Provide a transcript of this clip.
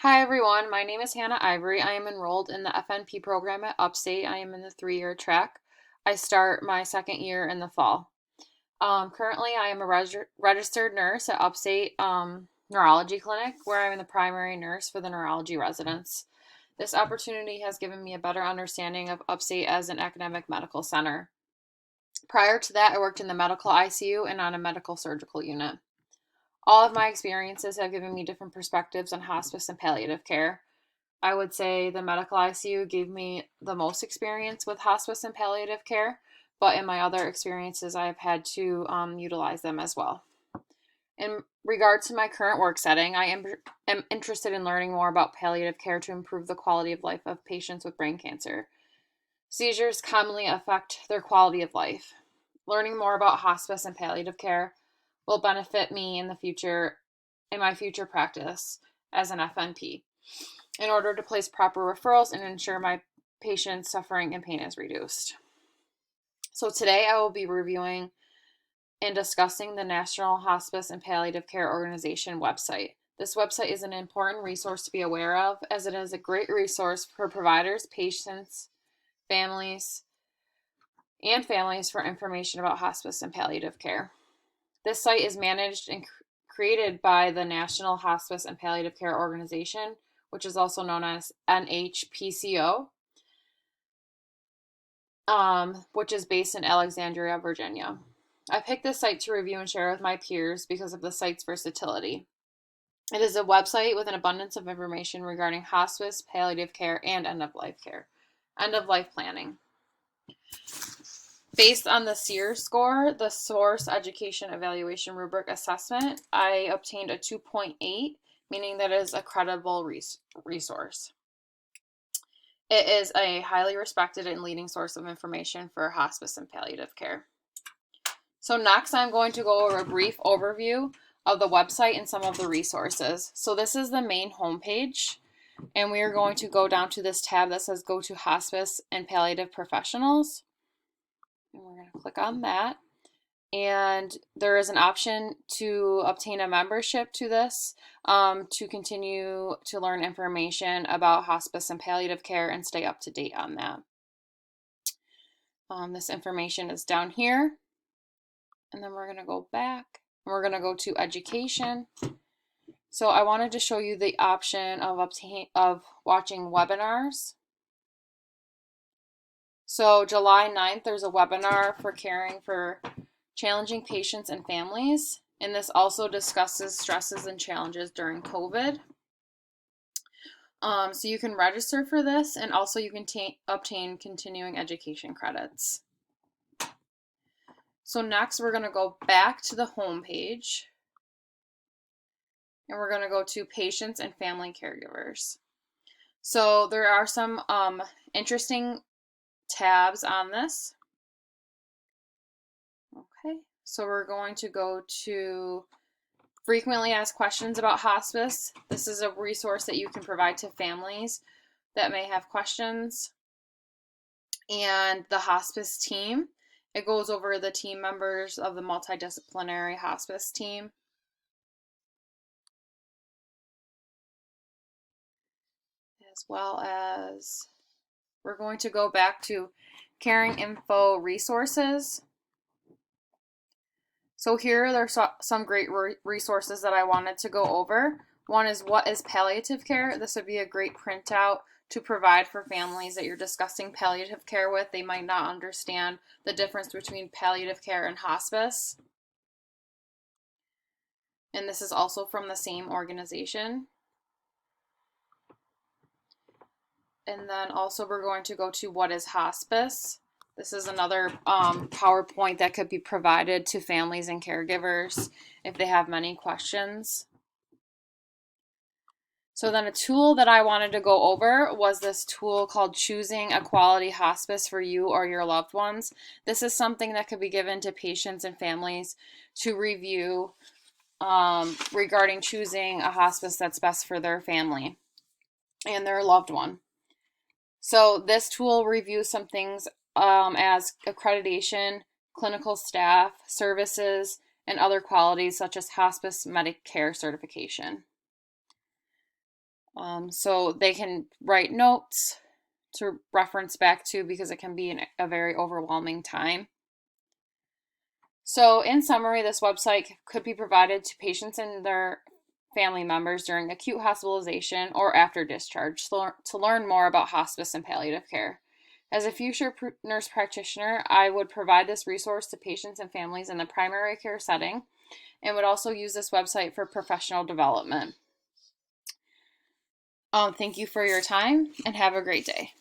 Hi everyone, my name is Hannah Ivory. I am enrolled in the FNP program at Upstate. I am in the 3-year track. I start my second year in the fall. Currently, I am a registered nurse at Upstate Neurology Clinic, where I'm the primary nurse for the neurology residents. This opportunity has given me a better understanding of Upstate as an academic medical center. Prior to that, I worked in the medical ICU and on a medical surgical unit. All of my experiences have given me different perspectives on hospice and palliative care. I would say the medical ICU gave me the most experience with hospice and palliative care, but in my other experiences, I have had to utilize them as well. In regards to my current work setting, am interested in learning more about palliative care to improve the quality of life of patients with brain cancer. Seizures commonly affect their quality of life. Learning more about hospice and palliative care will benefit me in the future, in my future practice as an FNP, in order to place proper referrals and ensure my patient's suffering and pain is reduced. So today I will be reviewing and discussing the National Hospice and Palliative Care Organization website. This website is an important resource to be aware of, as it is a great resource for providers, patients, families for information about hospice and palliative care. This site is managed and created by the National Hospice and Palliative Care Organization, which is also known as Nhpco, which is based in Alexandria, Virginia. I picked this site to review and share with my peers because of the site's versatility. It is a website with an abundance of information regarding hospice, palliative care, and end-of-life planning. Based on the SEER score, the Source Education Evaluation Rubric Assessment, I obtained a 2.8, meaning that it is a credible resource. It is a highly respected and leading source of information for hospice and palliative care. So next, I'm going to go over a brief overview of the website and some of the resources. So this is the main homepage, and we are going to go down to this tab that says Go to Hospice and Palliative Professionals. And we're going to click on that. And there is an option to obtain a membership to this to continue to learn information about hospice and palliative care and stay up to date on that. This information is down here. And then we're going to go back and we're going to go to education. So I wanted to show you the option of watching webinars. So July 9th, there's a webinar for caring for challenging patients and families. And this also discusses stresses and challenges during COVID. So you can register for this, and also you can obtain continuing education credits. So next we're going to go back to the home page, and we're going to go to patients and family caregivers. So there are some interesting tabs on this. Okay, so we're going to go to frequently asked questions about hospice. This is a resource that you can provide to families that may have questions. And the hospice team, it goes over the team members of the multidisciplinary hospice team. As well as, we're going to go back to caring info resources. So here there's some great resources that I wanted to go over. One is, what is palliative care? This would be a great printout to provide for families that you're discussing palliative care with. They might not understand the difference between palliative care and hospice. And this is also from the same organization. And then also we're going to go to, what is hospice? This is another PowerPoint that could be provided to families and caregivers if they have many questions. So then a tool that I wanted to go over was this tool called Choosing a Quality Hospice for You or Your Loved Ones. This is something that could be given to patients and families to review regarding choosing a hospice that's best for their family and their loved one. So this tool reviews some things as accreditation, clinical staff, services, and other qualities such as hospice Medicare certification. So they can write notes to reference back to because it can be a very overwhelming time. So, in summary, this website could be provided to patients and their family members during acute hospitalization or after discharge to learn more about hospice and palliative care. As a future nurse practitioner, I would provide this resource to patients and families in the primary care setting and would also use this website for professional development. Thank you for your time and have a great day.